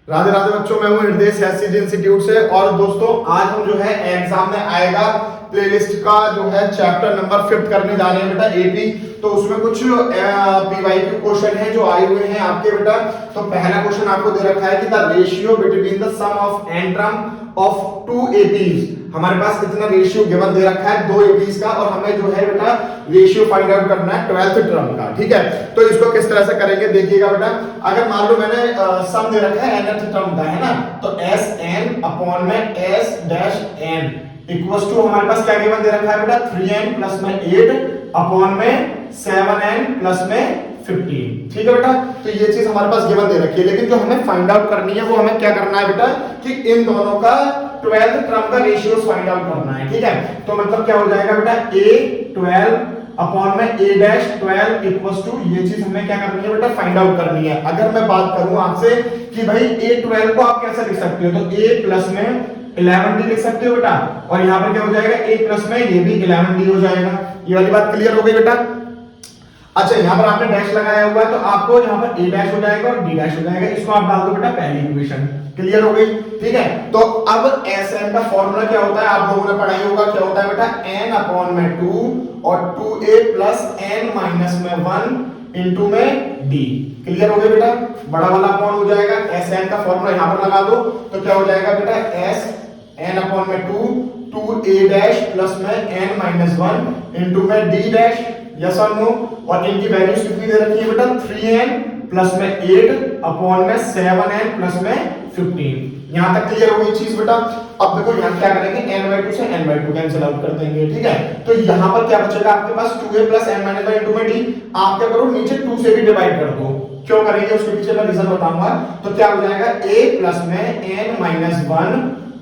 राधे राधे बच्चों, मैं हूं हृदय एससीजी इंस्टीट्यूट से। और दोस्तों आज हम जो है एग्जाम में आएगा प्लेलिस्ट का जो है चैप्टर नंबर 5 करने जा रहे हैं बेटा एपी। तो उसमें कुछ पीवाईक्यू क्वेश्चन है जो आए हुए हैं आपके बेटा। तो पहला क्वेश्चन आपको दे रखा है कि the ratio between the sum of n terms of two APs. हमारे पास कितना रेशियो गिवन दे रखा है दो एपीज का, और हमें जो है बेटा रेशियो फाइंड आउट करना है 12th टर्म का। ठीक है, तो इसको किस तरह से करेंगे देखिएगा बेटा। अगर मान लो मैंने सम दे रखा है nth टर्म का, है ना, तो एस एन अपॉन में S dash n equals to हमारे पास क्या गिवन दे रखा है बेटा 3n प्लस में 8 अपॉन में 7n प्लस में 15। ठीक है बेटा, तो ये चीज हमारे पास गिवन दे रखी है, लेकिन जो हमें फाइंड आउट करनी है वो हमें क्या करना है बेटा कि इन दोनों का 12th टर्म का रेशियो फाइंड आउट करना है। ठीक है, तो मतलब क्या हो जाएगा बेटा a12 अपॉन में a डैश 12 इक्वल्स टू ये चीज हमें क्या करनी है बेटा फाइंड आउट करनी है। अगर मैं बात करूं आपसे कि भाई a12 को आप कैसे लिख सकते हो, तो a प्लस में 11d लिख सकते हो बेटा, और यहाँ पर क्या हो जाएगा a प्लस में ये भी 11d हो जाएगा। ये वाली बात क्लियर हो गई बेटा। अच्छा, यहाँ पर आपने डैश लगाया हुआ है तो आपको यहाँ पर a डैश हो जाएगा और d डैश हो जाएगा। इसको आप डाल दो बेटा पहली इक्वेशन। क्लियर हो गई। ठीक है, तो अब Sn का फॉर्मूला क्या होता है आप लोगों ने पढ़ाई होगा। क्या होता है बेटा n अपॉन में 2 और 2a प्लस n माइनस में 1 इंटू में d। क्लियर हो गया बेटा, बड़ा वाला अपॉन हो जाएगा। Sn का फॉर्मूला यहाँ पर लगा दो तो क्या हो जाएगा बेटा s n अपॉन में 2 a डैश प्लस में n माइनस 1 इंटू में d डैश। यस और नो। और इनकी वैल्यूज कितनी दे रखी है बेटा 3n प्लस में 8 अपॉन में 7n प्लस में 15। यहां तक क्लियर हो गई चीज बेटा। अब देखो यहां क्या करेंगे n/2 से n/2 कैंसिल आउट कर देंगे। ठीक है, तो यहां पर क्या बचेगा आपके पास 2a plus n minus 1 into में d। आप क्या करो नीचे 2 से भी डिवाइड कर दो। क्यों करेंगे उसके पीछे मैं रीजन बताऊंगा। तो क्या हो जाएगा a प्लस में n माइनस 1,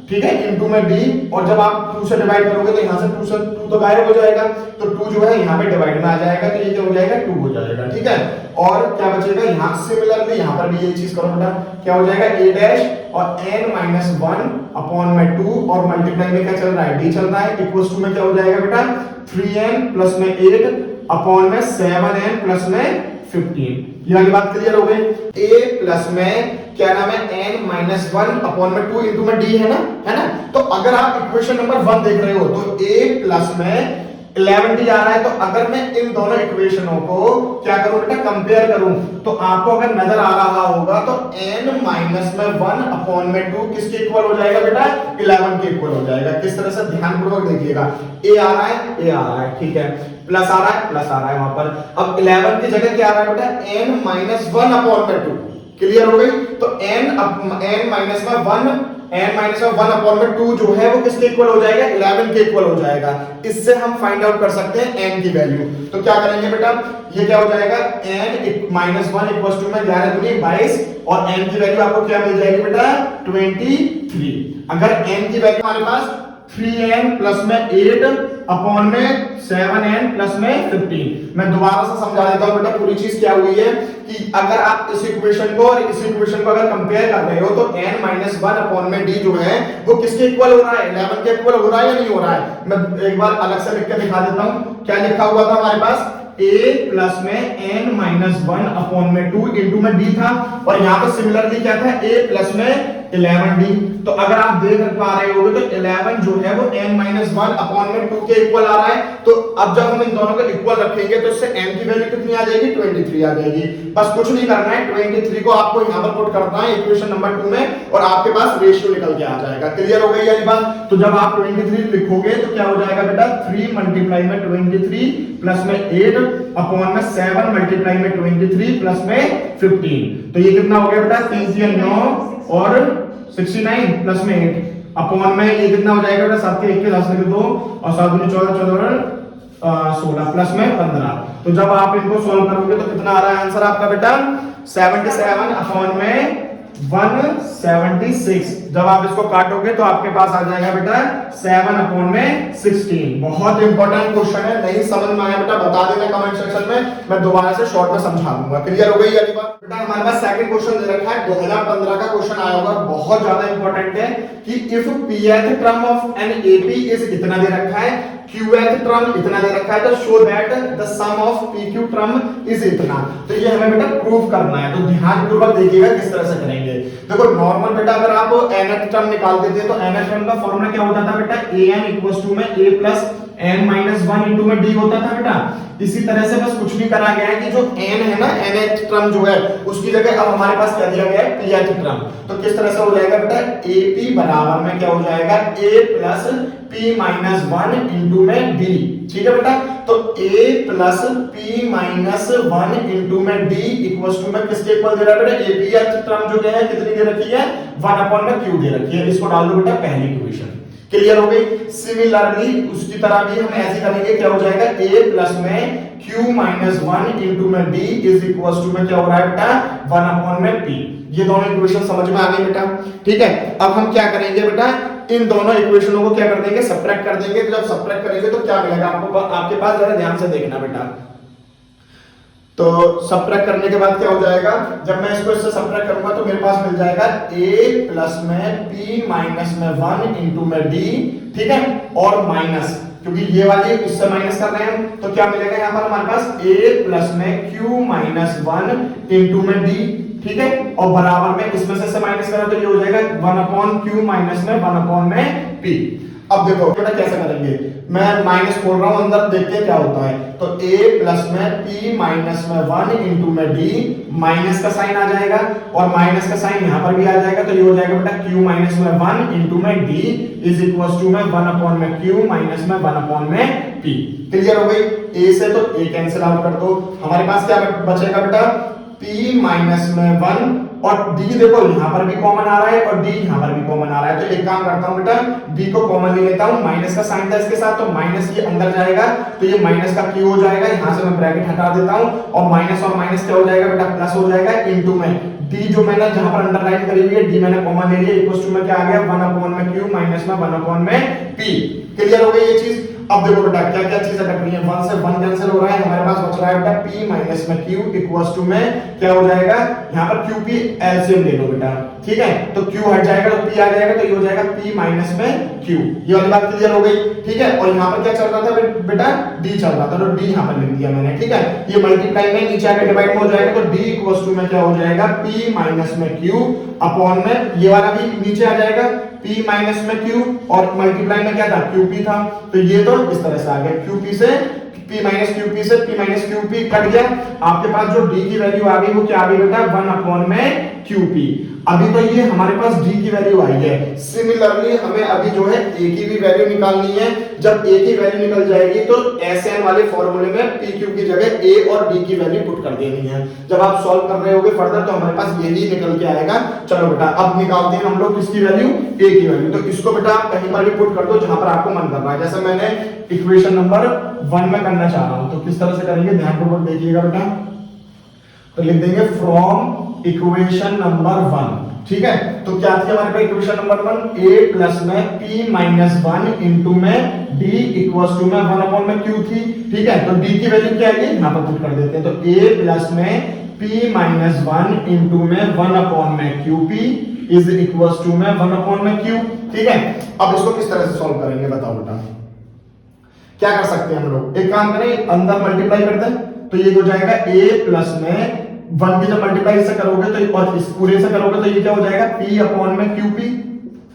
ठीक है, इंटू में d। और जब आप 2 से डिवाइड करोगे तो यहां से 2 से 2 तो गायब हो जाएगा, तो 2 जो है यहां पे डिवाइड में आ जाएगा, तो ये क्या हो जाएगा 2 हो जाएगा। ठीक है, और क्या बचेगा यहां सिमिलरली यहां पर भी यही चीज करो बेटा। क्या हो जाएगा a डैश और n माइनस 1 अपॉन में 2 और मल्टीप्लाई में क्या चल रहा है d चल रहा है, इक्वल्स टू में क्या हो जाएगा बेटा 3n प्लस में 8 अपॉन में 7n प्लस में 15। ये वाली बात क्लियर हो गई। a प्लस में क्या नाम है n माइनस 1 अपॉन में 2 इंटू में d है ना। तो अगर आप इक्वेशन नंबर 1 देख रहे हो तो a प्लस में 11d आ रहा है। तो अगर मैं इन दोनों इक्वेशनों को क्या करूं बेटा कंपेयर करूं, तो आपको अगर नजर आ रहा होगा तो n माइनस में 1 अपॉन में 2 किसके इक्वल हो जाएगा बेटा 11 के इक्वल हो जाएगा। किस तरह से ध्यानपूर्वक देखिएगा, a आ रहा है, ठीक है, प्लस आ रहा है, प्लस आ रहा है वहां पर। अब 11 की जगह क्या आ रहा है बेटा n माइनस 1 अपॉन में 2। क्लियर हो गई। तो n माइनस में 1 अपॉन में 2 जो है वो किसके इक्वल हो जाएगा 11 के इक्वल हो जाएगा। इससे हम फाइंड आउट कर सकते हैं n की वैल्यू। तो क्या करेंगे बेटा, ये क्या हो जाएगा n माइनस 1 इक्वल्स टू में 11 दूनी 22 और n की वैल्यू आपको क्या मिल जाएगी बेटा 23। अगर n की वैल्यू हमारे पास 3n प्लस में 8 अपॉन में 7n प्लस में 15। मैं दोबारा से समझा देता हूं बेटा पूरी चीज क्या हुई है कि अगर आप इस इक्वेशन को और इस इक्वेशन को अगर कंपेयर कर रहे हो तो n माइनस 1 अपॉन में d जो है वो किसके इक्वल हो रहा है 11 के इक्वल हो रहा है या नहीं हो रहा है। मैं एक बार अलग से लिख के दिखा देता हूं। क्या लिखा हुआ था हमारे पास a प्लस में n माइनस 1 अपॉन में 2 इंटू में d था, और यहाँ पर सिमिलरली क्या था a प्लस में 11d। तो अगर आप देख पा रहे होगे तो 11 जो है वो n माइनस 1 अपॉन में 2 के इक्वल आ रहा है। तो अब जब हम इन दोनों का इक्वल रखेंगे तो इससे n की वैल्यू कितनी आ जाएगी 23 आ जाएगी। बस कुछ नहीं करना है, 23 को आपको यहाँ पर पुट करना है इक्वेशन नंबर 2 में और आपके पास रेशियो निकल के आ जाएगा। क्लियर हो गई ये बात। तो जब आप 23 लिखोगे तो क्या हो जाएगा बेटा 3 मल्टीप्लाई में 23 प्लस में 8 अपॉन में 7 मल्टीप्लाई में 23 प्लस में 15। तो ये कितना हो गया बेटा 3 9 और 69 प्लस में 8 अपॉन में ये कितना हो जाएगा बेटा 7 के 1 के 10 के 2 और 7 दूनी 14 14 16 प्लस में 15। तो जब आप इनको सॉल्व करोगे तो कितना आ रहा है आंसर आपका बेटा 77 अपॉन में 176। जब आप इसको काटोगे तो आपके पास आ जाएगा बेटा 7 अपॉन में 16। बहुत इंपॉर्टेंट क्वेश्चन है, नहीं समझ में आया बेटा बता देना कमेंट सेक्शन में, मैं दोबारा से शॉर्ट में समझा दूंगा। क्लियर हो गई ये बात बेटा। हमारे पास सेकंड क्वेश्चन दे रखा है 2015 का क्वेश्चन आया होगा, बहुत ज्यादा इंपॉर्टेंट है कि if pth term of an AP is इतना दे रखा है qth टर्म इतना दे रखा है, तो show that the sum of pq term is इतना। तो ये हमें बेटा प्रूव करना है, तो ध्यानपूर्वक देखिएगा किस तरह से करेंगे। देखो नॉर्मल बेटा अगर आप nth टर्म निकाल देते हैं तो nth टर्म का फॉर्मूला क्या होता था बेटा, an इक्वल्स टू में a plus n minus 1 into में d होता था बेटा। इसी तरह से बस कुछ भी करा गया है कि जो n है ना, nth टर्म जो है उसकी जगह अब हमारे पास क्या दिया गया है, pth टर्म। तो किस तरह से हो जाएगा बेटा, ap बराबर में क्या हो जाएगा, a plus p minus 1 into में d। ठीक है बेटा, तो a plus p minus 1 into में d इक्वल्स टू में किसके इक्वल दे रहा है बेटा, apth टर्म जो क्या है कितनी दे रखी है, 1 अपॉन में q दे रखी है। इसको डाल दो बेटा पहली इक्वेशन। क्लियर हो गई। सिमिलरली उसकी तरह भी हम ऐसे करेंगे, क्या हो जाएगा, a प्लस में q माइनस 1 इंटू में d इज इक्वल्स टू में क्या हो रहा है बेटा, 1 अपॉन में p। ये दोनों इक्वेशन समझ में आ गई बेटा। ठीक है, अब हम क्या करेंगे बेटा, इन दोनों इक्वेशनों को क्या कर देंगे, सबट्रैक्ट कर देंगे। तो जब सबट्रैक्ट करेंगे तो क्या मिलेगा आपको, आपके पास जरा ध्यान से देखना बेटा। तो सबट्रैक्ट करने के बाद क्या हो जाएगा, जब मैं इसको इससे सबट्रैक्ट करूंगा तो मेरे पास मिल जाएगा a प्लस में p माइनस में 1 इंटू में d। ठीक है, और माइनस, क्योंकि ये वाली इससे माइनस कर रहे हैं हम, तो क्या मिलेगा यहाँ पर हमारे पास a प्लस में q माइनस 1 इंटू में d। ठीक है, और बराबर में इसमें से माइनस करा तो ये हो जाएगा 1 अपॉन q माइनस में 1 अपॉन में p। अब देखो बेटा कैसे करेंगे, मैं माइनस खोल रहा हूं, अंदर देखते हैं क्या होता है। तो a प्लस में p माइनस में 1 इंटू में d, माइनस का साइन आ जाएगा और माइनस का साइन यहां पर भी आ जाएगा, तो ये हो जाएगा बेटा q माइनस में 1 इंटू में d इज इक्वल्स टू में 1 अपॉन में q माइनस में 1 अपॉन में p। क्लियर हो गई। a से तो a कैंसिल आउट कर दो, हमारे पास क्या बचेगा बेटा, p माइनस में 1 और d देखो यहां पर भी कॉमन आ रहा है और d यहां पर भी कॉमन आ रहा है। तो एक काम करता हूं बेटा, d को कॉमन ले लेता हूं, माइनस का साइन था इसके साथ, तो माइनस ये अंदर जाएगा तो ये माइनस का q हो जाएगा। यहां से मैं ब्रैकेट हटा देता हूं और माइनस क्या हो जाएगा बेटा, प्लस हो जाएगा इनटू में d जो मैंने जहां पर अंडरलाइन करी हुई है d मैंने कॉमन ले लिया, इक्वल्स टू में क्या आ गया, 1 अपॉन में q माइनस में 1 अपॉन में p। क्लियर हो गई ये चीज। अब देखो बेटा क्या क्या चीजें कट रही है, 1 से 1 कैंसिल हो रहा है, हमारे पास बच रहा है बेटा p माइनस में q इक्वल्स टू में क्या हो जाएगा, यहाँ पर qp एलसीएम ले लो बेटा। ठीक है, तो q हट जाएगा तो p आ जाएगा, तो ये हो जाएगा p माइनस में q। ये वाली बात क्लियर हो गई। ठीक है, और यहाँ पर क्या चल रहा था बेटा, d चल रहा था, तो d यहाँ पर लिख दिया मैंने। ठीक है, ये मल्टीप्लाई में नीचे आके डिवाइड में हो जाएगा, तो d इक्वल्स टू में क्या हो जाएगा, p माइनस में q अपॉन में ये वाला भी नीचे आ जाएगा, p माइनस में q और मल्टीप्लाई में क्या था, qp था, तो ये तो इस तरह से आ गया, qp से p माइनस qp से p माइनस qp कट गया। आपके पास जो d की वैल्यू आ गई वो क्या आ गई बेटा, 1 अपॉन में qp। अभी तो ये हमारे पास d की वैल्यू आई है। सिमिलरली हमें अभी जो है a की भी वैल्यू निकालनी है। जब a की वैल्यू निकल जाएगी तो SN वाले फॉर्मूले में pq की जगह a और d की वैल्यू पुट कर देनी है। जब आप सॉल्व कर रहे होगे फर्दर तो हमारे पास यही निकल के आएगा। चलो बेटा अब निकालते हैं हम लोग किसकी वैल्यू, a की वैल्यू। तो इसको बेटा कहीं पर भी पुट कर दो जहां पर आपको मन कर रहा है। जैसे मैंने इक्वेशन नंबर 1 में करना चाह रहा हूं, तो किस तरह से करेंगे ध्यानपूर्वक देखिएगा बेटा। तो लिख देंगे फ्रॉम इक्वेशन नंबर 1। ठीक है, तो क्या थी हमारे पास इक्वेशन नंबर 1, a प्लस में p माइनस 1 इंटू में d इक्वल्स टू में 1 अपॉन में q थी। ठीक है, तो d की वैल्यू क्या आएगी, यहां पर पुट कर देते हैं। तो a प्लस में p माइनस 1 इंटू में 1 अपॉन में qp इज इक्वल्स टू में 1 अपॉन में q। ठीक है, अब इसको किस तरह से सॉल्व करेंगे बताओ बेटा। क्या कर सकते हैं हम लोग, एक काम करें अंदर मल्टीप्लाई कर दें, तो ये हो जाएगा a प्लस में 1 की जब मल्टीप्लाई से करोगे तो और इस पूरे से करोगे तो ये क्या हो जाएगा, p अपॉन में qp,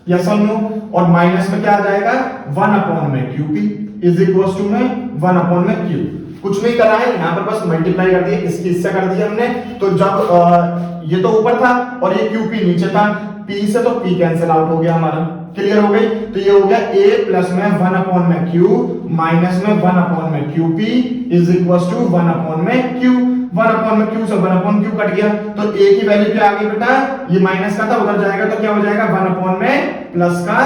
यस और नो, और माइनस में क्या आ जाएगा, 1 अपॉन में qp इज इक्वल्स टू में 1 अपॉन में q। कुछ नहीं करा है, यहाँ पर बस मल्टीप्लाई कर दिया, इसकी इससे कर दिया हमने। तो जब ये तो ऊपर था और ये qp नीचे था, p से तो p कैंसिल आउट हो गया हमारा। क्लियर हो गई। तो ये हो गया a प्लस में 1 अपॉन में q माइनस में 1 अपॉन में qp is equals to 1 upon में q। 1 अपॉन में q से 1 अपॉन q कट गया, तो a की वैल्यू क्या आ गई बेटा, ये माइनस का था उधर जाएगा तो क्या हो जाएगा, 1 अपॉन में प्लस का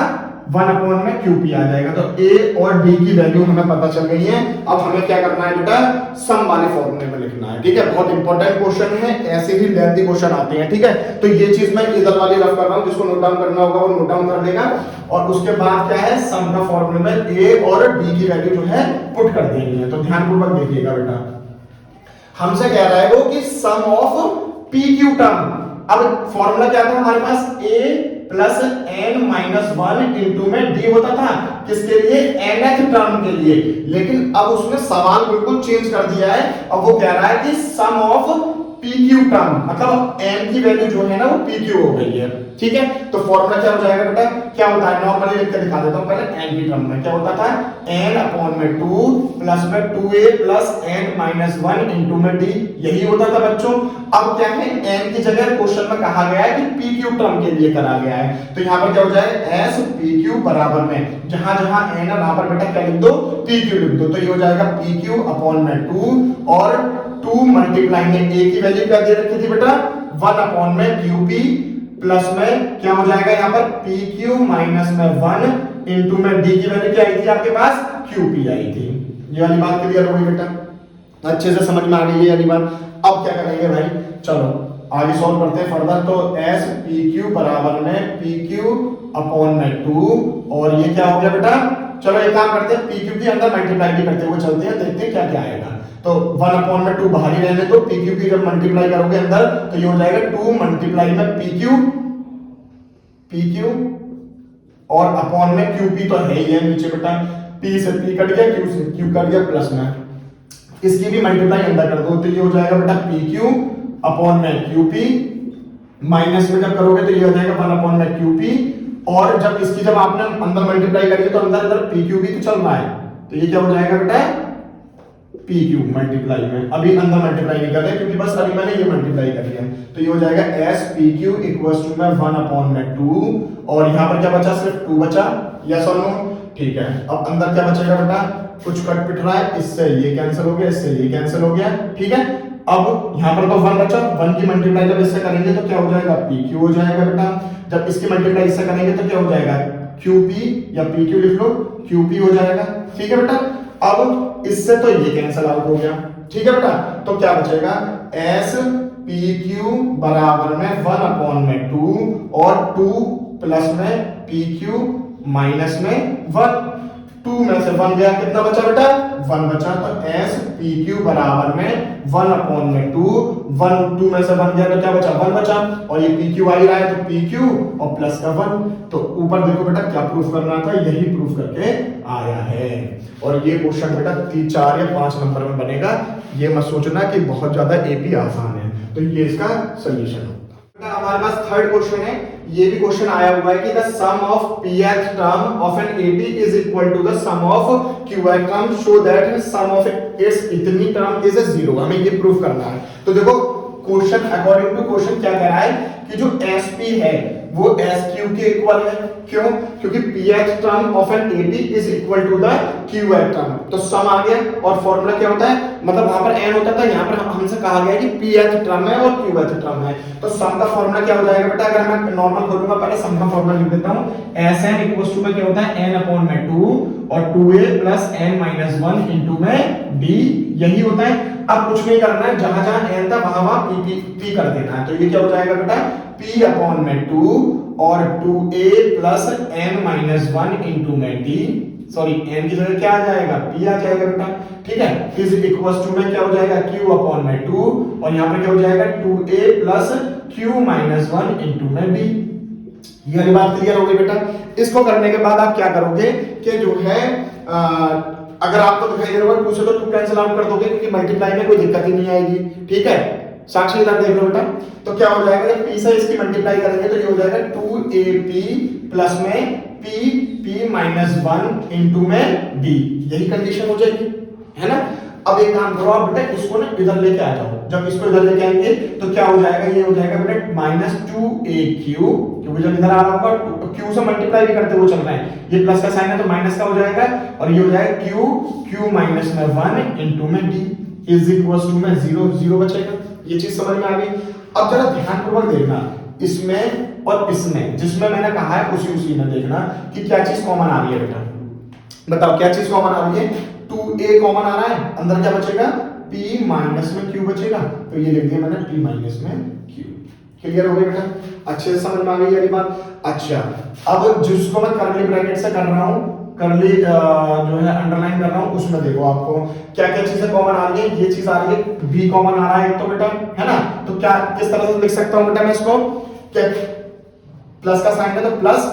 1 अपॉन में qp आ जाएगा। तो a और d की वैल्यू हमें पता चल गई है। अब हमें क्या करना है बेटा, सम वाले फॉर्मूले में लिखना है। ठीक है, बहुत इंपॉर्टेंट क्वेश्चन है, ऐसे ही लेंथी क्वेश्चन आते हैं। ठीक है, तो ये चीज मैं इधर वाली रफ कर रहा हूं, जिसको नोट डाउन करना होगा वो नोट डाउन कर लेगा। और उसके बाद क्या है, सम का फॉर्मूले में a और d की वैल्यू जो है पुट कर देनी है। तो ध्यानपूर्वक देखिएगा बेटा, हमसे कह रहा है वो कि सम ऑफ pq टर्म अब फॉर्मूला क्या था हमारे पास, a plus n minus one into में d होता था, किसके लिए, nth टर्म के लिए। लेकिन अब उसने सवाल बिल्कुल चेंज कर दिया है, अब वो कह रहा है कि सम ऑफ PQ टर्म, मतलब n की वैल्यू जो है ना वो PQ हो गई है, ठीक है। तो फॉर्मूला क्या हो जाएगा बेटा, क्या होता है, नॉर्मली लिख के दिखा देता हूं पहले। n की टर्म में क्या होता था, n अपॉन में 2 प्लस में 2a plus n minus 1 into में d, यही होता था बच्चों। अब क्या है, n की जगह क्वेश्चन में कहा गया है कि PQ टर्म के लिए करा गया है, तो यहां पर क्या हो जाएगा, s PQ बराबर में जहां जहां n है वहां पर बेटा क्या लिख दो, PQ लिख दो। तो ये हो जाएगा PQ अपॉन में 2 और 2 मल्टीप्लाई में a की वैल्यू क्या दे रखी थी बेटा, 1 अपॉन में QP प्लस में क्या हो जाएगा यहाँ पर PQ माइनस में 1 इंटू में d की वैल्यू क्या आई थी आपके पास, QP आई थी। ये वाली बात क्लियर हो गई बेटा, अच्छे से समझ में आ गई ये वाली बात। अब क्या करेंगे भाई, चलो आगे सॉल्व करते हैं फर्दर। तो s PQ बराबर में PQ अपॉन में 2 और ये क्या हो गया बेटा, चलो एक काम करते हैं, PQ के अंदर मल्टीप्लाई भी करते हुए चलते हैं, देखते हैं क्या क्या आएगा। तो 1 अपॉन में 2 बाहर ही रहने दो, PQ की जब मल्टीप्लाई करोगे अंदर तो ये हो जाएगा 2 मल्टीप्लाई में PQ और अपॉन में QP तो है ही है नीचे बेटा, P से P कट गया, Q से Q कट गया, प्लस में इसकी भी मल्टीप्लाई अंदर कर दो, तो ये हो जाएगा बेटा PQ अपॉन में QP, माइनस में जब करोगे तो ये हो जाएगा 1 अपॉन में QP, और जब इसकी जब आपने अंदर मल्टीप्लाई करी तो अंदर इधर PQ भी तो चल रहा है, तो ये क्या हो जाएगा बेटा PQ मल्टीप्लाई में, अभी अंदर मल्टीप्लाई नहीं कर रहे क्योंकि बस अभी मैंने ये मल्टीप्लाई कर लिया, तो ये हो जाएगा s PQ इक्वल्स टू में 1 अपॉन में 2 और यहाँ पर क्या बचा, सिर्फ 2 बचा, यस और नो, ठीक है। अब अंदर क्या बचेगा बेटा, कुछ कट पिट रहा है, इससे ये कैंसिल हो गया, इससे ये कैंसिल हो गया, ठीक है। अब यहाँ पर तो 1 बचा, 1 की मल्टीप्लाई जब इससे करेंगे तो क्या हो जाएगा, PQ हो जाएगा बेटा, जब इसकी मल्टीप्लाई इससे करेंगे तो क्या हो जाएगा, QP या PQ लिख लो, QP हो जाएगा, ठीक है बेटा। अब इससे तो ये कैंसिल आउट हो गया, ठीक है बेटा, तो क्या बचेगा, s PQ बराबर में 1 अपॉन में 2 और 2 प्लस में PQ माइनस में 1, 2 में से 1 गया, कितना बचा बेटा, 1 बचा, तो s PQ बराबर में 1 अपॉन में 2, 1 2 में से 1 गया तो क्या बचा, 1 बचा, और ये PQ आ ही रहा है तो PQ और प्लस का 1, तो ऊपर देखो बेटा क्या प्रूफ करना था, यही प्रूफ करके आया है। और ये क्वेश्चन बेटा 3 4 या 5 नंबर में बनेगा, ये मत सोचना कि बहुत ज्यादा AP आसान है, तो ये इसका सॉल्यूशन होगा। हमारे पास थर्ड क्वेश्चन है, ये भी क्वेश्चन आया हुआ है कि the sum of pth term of an AP is equal to the sum of qth term, show that sum of its इतनी टर्म इज 0, हमें ये प्रूफ करना है। तो देखो क्वेश्चन अकॉर्डिंग टू क्वेश्चन क्या कह रहा है कि जो SP है वो SQ के इक्वल है, क्यों, क्योंकि pth term of an AP is equal to the qth term, तो सम आ गया, और फॉर्मूला क्या होता है, मतलब वहां पर n होता था, यहाँ पर हमसे कहा गया कि pth टर्म है और qth टर्म है, तो सम का फॉर्मूला क्या हो जाएगा बेटा, अगर मैं नॉर्मल खोलूंगा, पहले सम का फॉर्मूला लिख देता हूं, Sn इक्वल्स टू में क्या होता है, n अपॉन में 2 और 2a plus n minus 1 into में d, यही होता है। अब कुछ नहीं करना है, जहां जहां n था वहां वहां p कर देना है, तो ये क्या हो जाएगा बेटा, p अपॉन में 2 और 2a plus n minus 1 into में d, सॉरी n की जगह क्या आ जाएगा, p आ जाएगा बेटा, ठीक है, इज इक्वल्स टू में क्या हो जाएगा, q अपॉन में 2 और यहाँ पे क्या हो जाएगा 2a plus q minus 1 into में d। ये वाली बात क्लियर हो गई बेटा। इसको करने के बाद आप क्या करोगे कि जो है अगर आपको दिखाई दे रहा होगा 2 से तो 2 कैंसिल आउट कर दोगे, क्योंकि मल्टीप्लाई में कोई दिक्कत ही नहीं आएगी, ठीक है। साक्षी इधर देख लो बेटा, तो क्या हो जाएगा, जब p से इसकी मल्टीप्लाई करेंगे तो ये हो जाएगा 2ab प्लस में p माइनस 1 इंटू में d, यही कंडीशन हो जाएगी, है ना। अब एक काम करो आप बेटा, इसको ना इधर लेके आ जाओ, जब इसको इधर लेके आएंगे तो क्या हो जाएगा, ये हो जाएगा बेटा माइनस 2aq, क्योंकि जब इधर आ रहा होगा q से मल्टीप्लाई भी करते हुए चल रहा है, ये प्लस का साइन है तो माइनस का हो जाएगा, और ये हो जाएगा q माइनस में 1 इंटू में d इज इक्वल्स टू में 0 0 बचेगा। ये चीज समझ में आ गई। अब जरा ध्यानपूर्वक देखना, इसमें और इसमें, जिसमें मैंने कहा है उसी में देखना कि क्या चीज कॉमन आ रही है बेटा, बताओ क्या चीज कॉमन आ रही है, 2a कॉमन आ रहा है, अंदर क्या बचेगा, p माइनस में q बचेगा, तो ये लिख दिया मैंने p माइनस में q। क्लियर हो गया बेटा, अच्छे से समझ में आ गई ये बात। अच्छा, अब जिसको मैं कर्ली ब्रैकेट से कर रहा हूं करली जो है अंडरलाइन कर रहा हूं, उसमें देखो आपको क्या क्या चीजें कॉमन आ रही है। ये चीज आ रही है, बी कॉमन आ रहा है एक तो बेटा, है ना। तो क्या किस तरह से लिख सकता हूं बेटा मैं इसको, क्या प्लस का साइन है तो प्लस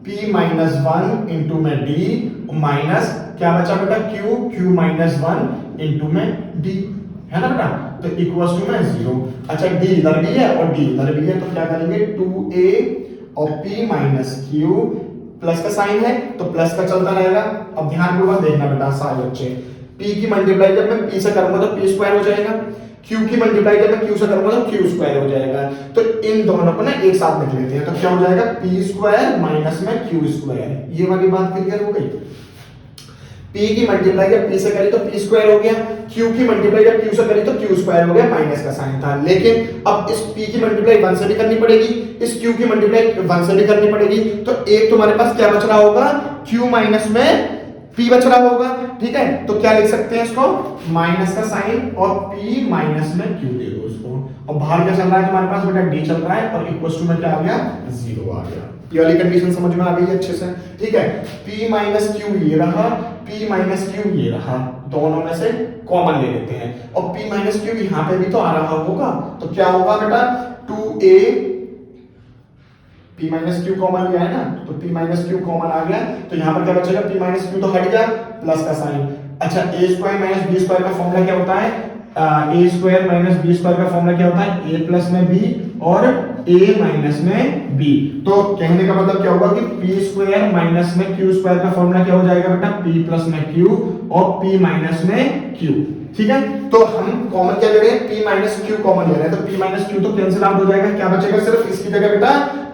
p माइनस 1 इंटू में d माइनस क्या बचा बेटा q माइनस 1 इंटू में d, है ना बेटा। तो इक्वल्स टू में 0। अच्छा d इधर भी है और d इधर भी है, तो क्या करेंगे 2a और p माइनस q, प्लस का साइन है तो प्लस का चलता रहेगा। अब ध्यानपूर्वक देखना बेटा सारे बच्चे, p की मल्टीप्लाई जब मैं p से करूंगा तो p स्क्वायर हो जाएगा, q की मल्टीप्लाई जब मैं q से करूंगा तो q स्क्वायर हो जाएगा। तो इन दोनों को ना एक साथ लिख लेते हैं, तो क्या हो जाएगा p स्क्वायर माइनस में q स्क्वायर। ये वाली बात क्लियर हो गई। p की मल्टीप्लाई जब p से करी तो p स्क्वायर हो गया, q की मल्टीप्लाई जब q से करी तो q स्क्वायर हो गया, माइनस का साइन था। लेकिन अब इस p की मल्टीप्लाई 1 से भी करनी पड़ेगी, इस q की मल्टीप्लाई 1 से भी करनी पड़ेगी। तो एक तुम्हारे पास क्या बच रहा होगा, q माइनस में p बच रहा होगा, ठीक है। तो क्या लिख सकते हैं इसको, माइनस का साइन और p माइनस में q दे दो इसको। और बाहर क्या चल रहा है तुम्हारे पास बेटा, d चल रहा है और इक्वल टू में क्या आ गया 0 आ गया। ये वाली कंडीशन समझ में आ गई अच्छे से, ठीक है। p माइनस q ये रहा, p माइनस q ये रहा, दोनों में से कॉमन ले लेते हैं। और p माइनस q यहाँ पे भी तो आ रहा होगा, तो क्या होगा बेटा 2a, p minus q common लिया है ना, तो p माइनस q कॉमन आ गया, तो यहाँ पर क्या बचेगा, p माइनस q तो हट गया, प्लस का साइन। अच्छा a square minus b square का फॉर्मूला क्या होता है, a square minus b square का फॉर्मूला क्या होता है, a प्लस में b और a माइनस में b। तो कहने का मतलब क्या होगा कि p स्क्वायर माइनस में q स्क्वायर का फॉर्मूला क्या हो जाएगा बेटा, p प्लस में q और p माइनस में q, ठीक है। तो हम कॉमन क्या ले रहे हैं, p माइनस q कॉमन ले रहे हैं, तो p माइनस q तो कैंसिल आउट हो जाएगा, क्या बचेगा, सिर्फ इसकी जगह बेटा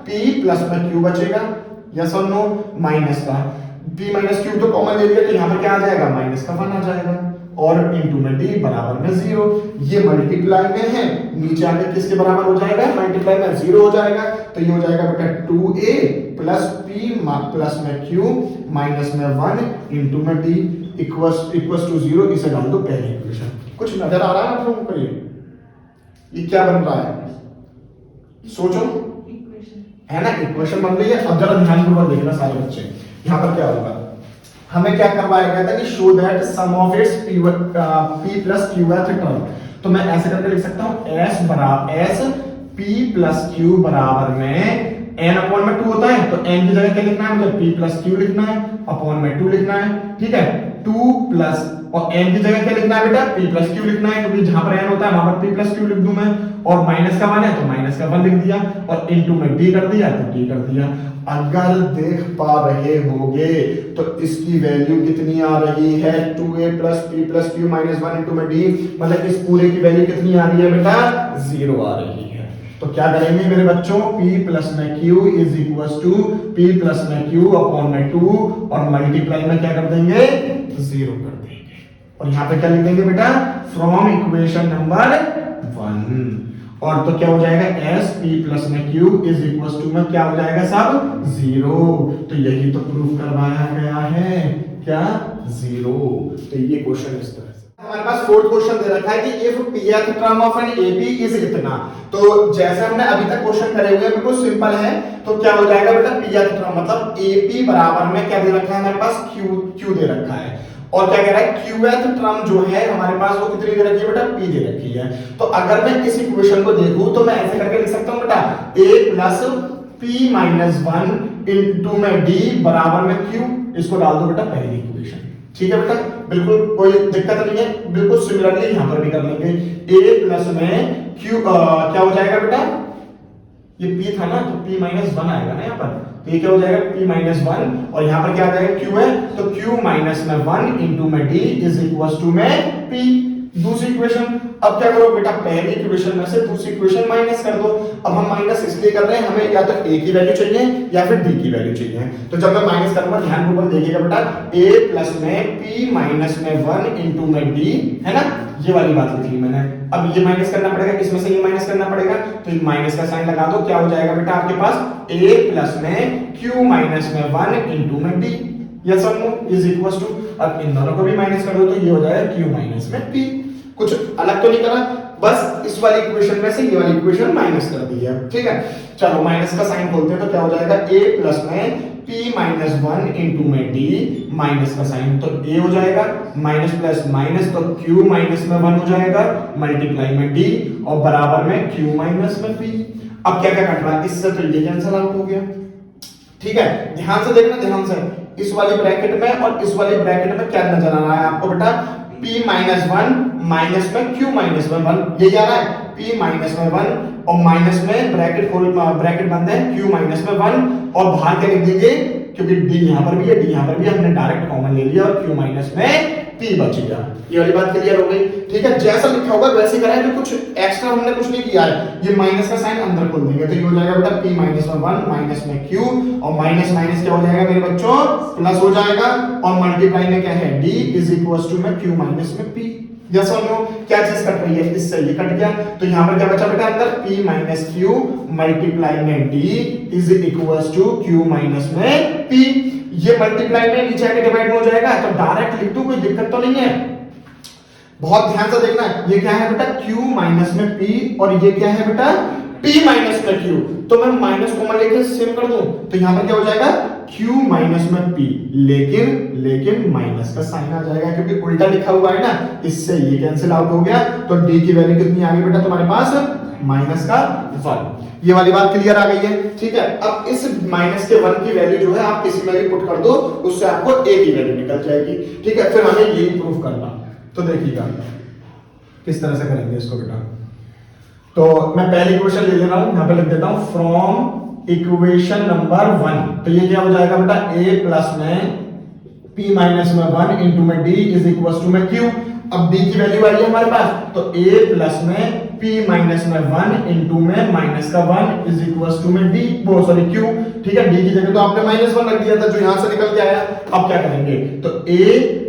p प्लस में q बचेगा, यस और नो, माइनस का p माइनस q तो कॉमन ले लिया, तो यहाँ पर क्या आ जाएगा, माइनस का 1 आ जाएगा, और इंटू में d बराबर में 0। ये मल्टीप्लाई में है, नीचे आके किसके बराबर हो जाएगा, मल्टीप्लाई में 0 हो जाएगा, तो ये हो जाएगा बेटा 2a प्लस p प्लस में q माइनस में 1 इंटू में d इक्वल्स टू 0। इसे डाल दो पहली इक्वेशन। कुछ नजर आ रहा है आप लोगों को, ये क्या बन रहा है, सोचो, है ना, इक्वेशन बन रही है। अब जरा ध्यानपूर्वक देखना सारे बच्चे, यहाँ पर क्या होगा, हमें क्या करवाया गया था कि show that sum of its p plus q term. तो मैं ऐसे करके लिख सकता हूं s बराबर s p प्लस q बराबर में n अपॉन में 2 होता है, तो n की जगह क्या लिखना है, मुझे p प्लस q लिखना है, अपॉन में 2 लिखना है, ठीक है। 2 प्लस और n की जगह क्या लिखना है बेटा, p प्लस q लिखना है, क्योंकि जहां पर n होता है वहां पर p प्लस q लिख दूं मैं, और माइनस का 1 है तो माइनस का 1 लिख दिया, और इनटू में d कर दिया तो d कर दिया। अगर देख पा रहे होगे तो इसकी वैल्यू कितनी आ रही है, 2a plus p plus q minus 1 into में d, मतलब इस पूरे की वैल्यू कितनी आ रही है बेटा, 0 आ रही है। तो क्या करेंगे मेरे बच्चों, p प्लस में q is equal to p plus में q अपॉन में 2, और मल्टीप्लाई में क्या कर देंगे, 0 कर देंगे, और यहाँ पे क्या लिख देंगे बेटा, फ्रॉम इक्वेशन नंबर 1। और तो क्या हो जाएगा, s p प्लस में q इज इक्वल टू में क्या हो जाएगा सब 0। तो यही तो प्रूफ करवाया गया है, क्या 0। तो ये क्वेश्चन इस तरह से हमारे पास फोर्थ क्वेश्चन दे रखा है कि if pth term of an ab is इतना। तो जैसे हमने अभी तक क्वेश्चन करे हुए हैं बिल्कुल सिंपल है, तो क्या हो जाएगा बेटा, pth टर्म मतलब ab बराबर में क्या दे रखा है हमारे पास, q दे रखा है, और क्या कह रहा है, qth टर्म जो है हमारे पास वो कितनी दे रखी है बेटा, p दे रखी है। तो अगर मैं इस इक्वेशन को देखूं तो मैं ऐसे करके लिख सकता हूं बेटा, a plus p minus 1 into में d बराबर में q, इसको डाल दो बेटा पहली इक्वेशन, ठीक है बेटा, बिल्कुल कोई दिक्कत नहीं है, बिल्कुल सिमिलरली यहां पर भी कर लेंगे। a प्लस में q क्या हो जाएगा बेटा, ये p था ना, तो p माइनस 1 आएगा ना यहाँ पर, तो ये क्या हो जाएगा p माइनस 1, और यहाँ पर क्या आ जाएगा q है, तो q माइनस में 1 इंटू में d इज इक्वल टू में p। दूसरी इक्वेशन, अब क्या करो बेटा, पहली इक्वेशन में से दूसरी इक्वेशन माइनस कर दो। अब हम माइनस इसलिए कर रहे हैं, हमें या तो a की वैल्यू चाहिए या फिर d की वैल्यू चाहिए। तो जब मैं माइनस करूंगा ध्यानपूर्वक देखिएगा बेटा, a प्लस में p माइनस में 1 इंटू में d, है ना, ये वाली बात लिख ली मैंने। अब ये माइनस करना पड़ेगा, इसमें से ये माइनस करना पड़ेगा, तो माइनस का साइन लगा दो, क्या हो जाएगा बेटा आपके पास, a प्लस में q माइनस में 1 इंटू में d, यस और नो, इज इक्वल टू। अब इन दोनों को भी माइनस कर दो तो ये हो जाएगा q माइनस में p। कुछ अलग तो नहीं करा, बस इस वाली इक्वेशन में से ये वाली इक्वेशन माइनस कर दी है, ठीक है। चलो माइनस का साइन खोलते हैं तो क्या हो जाएगा, a प्लस में p माइनस 1 इंटू में d, माइनस का साइन तो a हो जाएगा, माइनस प्लस माइनस तो q माइनस में 1 हो जाएगा, मल्टीप्लाई में d और बराबर में q माइनस में p। अब क्या क्या कट रहा है, इससे तो ये कैंसिल आउट हो गया, ठीक है। ध्यान से देखना, ध्यान से, इस वाली ब्रैकेट में और इस वाली ब्रैकेट में क्या नजर आ रहा है आपको बेटा, p माइनस 1 माइनस में q माइनस में 1, ये क्या आ रहा है, p माइनस में 1 और माइनस में ब्रैकेट खोल, ब्रैकेट बंद है, q माइनस में 1 और बाहर क्या लिख दीजिए, क्योंकि d यहां पर भी है, d यहां पर भी, हमने डायरेक्ट कॉमन ले लिया और q माइनस में p बच गया। ये वाली बात क्लियर हो गई, ठीक है। जैसा लिखा होगा वैसे करें, जो कुछ एक्स्ट्रा हमने कुछ नहीं किया है। ये माइनस का साइन अंदर खोल देंगे तो ये हो जाएगा बेटा p माइनस में 1 माइनस में q और माइनस माइनस क्या हो जाएगा मेरे बच्चों, प्लस हो जाएगा और मल्टीप्लाई में क्या है, d इज इक्वल्स टू में q माइनस में p। जैसा हम क्या चीज कट रही है, इससे ये कट गया तो यहां पर क्या बचा बेटा अंदर, p माइनस q मल्टीप्लाई में d is equals to q minus में p। ये मल्टीप्लाई में नीचे आके डिवाइड हो जाएगा तो डायरेक्ट लिख दूं, कोई दिक्कत तो नहीं है। बहुत ध्यान से देखना है, ये क्या है बेटा q माइनस में p और ये क्या है बेटा p माइनस में q, तो मैं माइनस कॉमन लेके सेम कर दूं तो यहां पर क्या हो जाएगा, q माइनस में p, लेकिन माइनस का साइन आ जाएगा क्योंकि उल्टा लिखा हुआ है ना, इससे ये कैंसिल आउट हो गया तो d की वैल्यू कितनी आ गई बेटा तुम्हारे पास, माइनस का 1। ये वाली बात क्लियर आ गई है, ठीक है। अब इस माइनस के 1 की वैल्यू जो है आप किसी में भी पुट कर दो, उससे आपको a की वैल्यू निकल जाएगी, ठीक है। फिर हमें यही प्रूफ करना, तो देखिएगा किस तरह से करेंगे इसको बेटा। तो मैं पहली इक्वेशन ले ले रहा हूं, यहां पे लिख देता हूं फ्रॉम इक्वेशन नंबर 1, तो ये क्या हो जाएगा बेटा, a प्लस में p माइनस में 1 इंटू में d इज इक्वल टू में q। अब d की वैल्यू आई है हमारे पास, तो a प्लस में p माइनस में 1 इंटू में माइनस का 1 इज इक्वल टू में d, वो सॉरी q, ठीक है। d की जगह तो आपने माइनस 1 रख दिया था जो यहां से निकल के आया। अब क्या करेंगे, तो a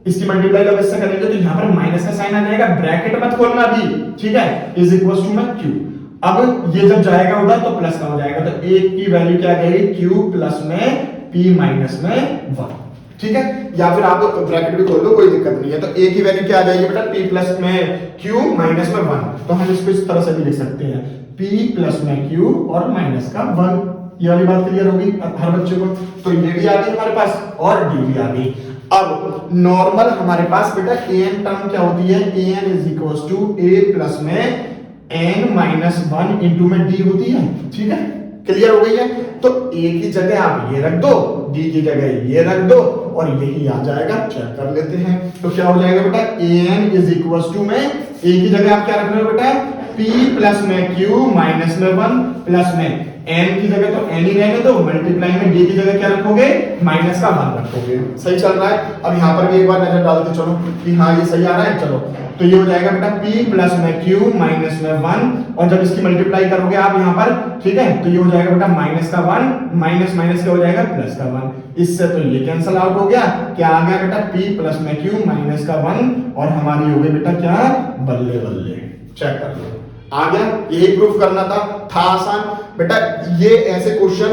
इसकी मल्टीप्लाई जब इससे करेंगे तो यहां पर माइनस का साइन आ जाएगा, ब्रैकेट मत खोलना भी, ठीक है, इज इक्वल टू में q। अब ये जब जाएगा उधर तो प्लस का हो जाएगा, तो a की वैल्यू क्या आ गई, q प्लस में p माइनस में 1, ठीक है। या फिर आप ब्रैकेट भी खोल दो, कोई दिक्कत नहीं है। तो a की वैल्यू क्या आ जाएगी बेटा, p प्लस में q माइनस में 1, तो हम इसको इस तरह से भी लिख सकते हैं, p प्लस में q और माइनस का 1। ये वाली बात क्लियर होगी हर बच्चे को। तो ये भी आ गई हमारे पास और d भी आ गई। अब नॉर्मल हमारे पास बेटा an टर्म क्या होती है, an is equals to a plus में n माइनस 1 इंटू में d होती है, ठीक है। क्लियर हो गई है। तो a की जगह आप ये रख दो, d की जगह ये रख दो और यही आ जाएगा, चेक कर लेते हैं। तो क्या हो जाएगा बेटा, an इज इक्वल्स टू में a की जगह आप क्या रख रहे हो बेटा, p प्लस में q माइनस में 1 प्लस में n की जगह तो n ही रहने दो, मल्टीप्लाई में d की जगह क्या रखोगे, माइनस का 1 रखोगे। सही चल रहा है। अब यहाँ पर भी एक बार नजर डालते चलो कि हाँ ये सही आ रहा है। चलो तो ये हो जाएगा बेटा p प्लस में q माइनस में 1 और जब इसकी मल्टीप्लाई करोगे आप यहाँ पर, ठीक है, तो ये हो जाएगा बेटा माइनस का 1 माइनस माइनस क्या हो जाएगा, प्लस का 1। इससे तो ये कैंसिल आउट हो गया, क्या आ गया बेटा p प्लस में q माइनस का 1 और हमारी हो गई बेटा क्या, बल्ले बल्ले। चेक कर लो, आ गया। यही प्रूफ करना था आसान बेटा। ये ऐसे क्वेश्चन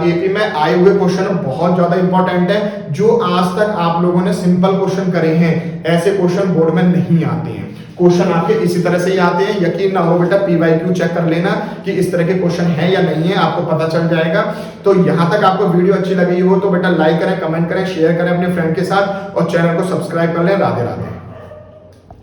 एपी में आए हुए क्वेश्चन बहुत ज्यादा इंपॉर्टेंट है, जो आज तक आप लोगों ने सिंपल क्वेश्चन करे हैं, ऐसे क्वेश्चन बोर्ड में नहीं आते हैं। क्वेश्चन आपके इसी तरह से ही आते हैं, यकीन ना हो बेटा PYQ चेक कर लेना कि इस तरह के क्वेश्चन है या नहीं है, आपको पता चल जाएगा। तो यहां तक आपको वीडियो अच्छी लगी हो तो बेटा लाइक करें, कमेंट करें, शेयर करें अपने फ्रेंड के साथ और चैनल को सब्सक्राइब कर लें। राधे राधे।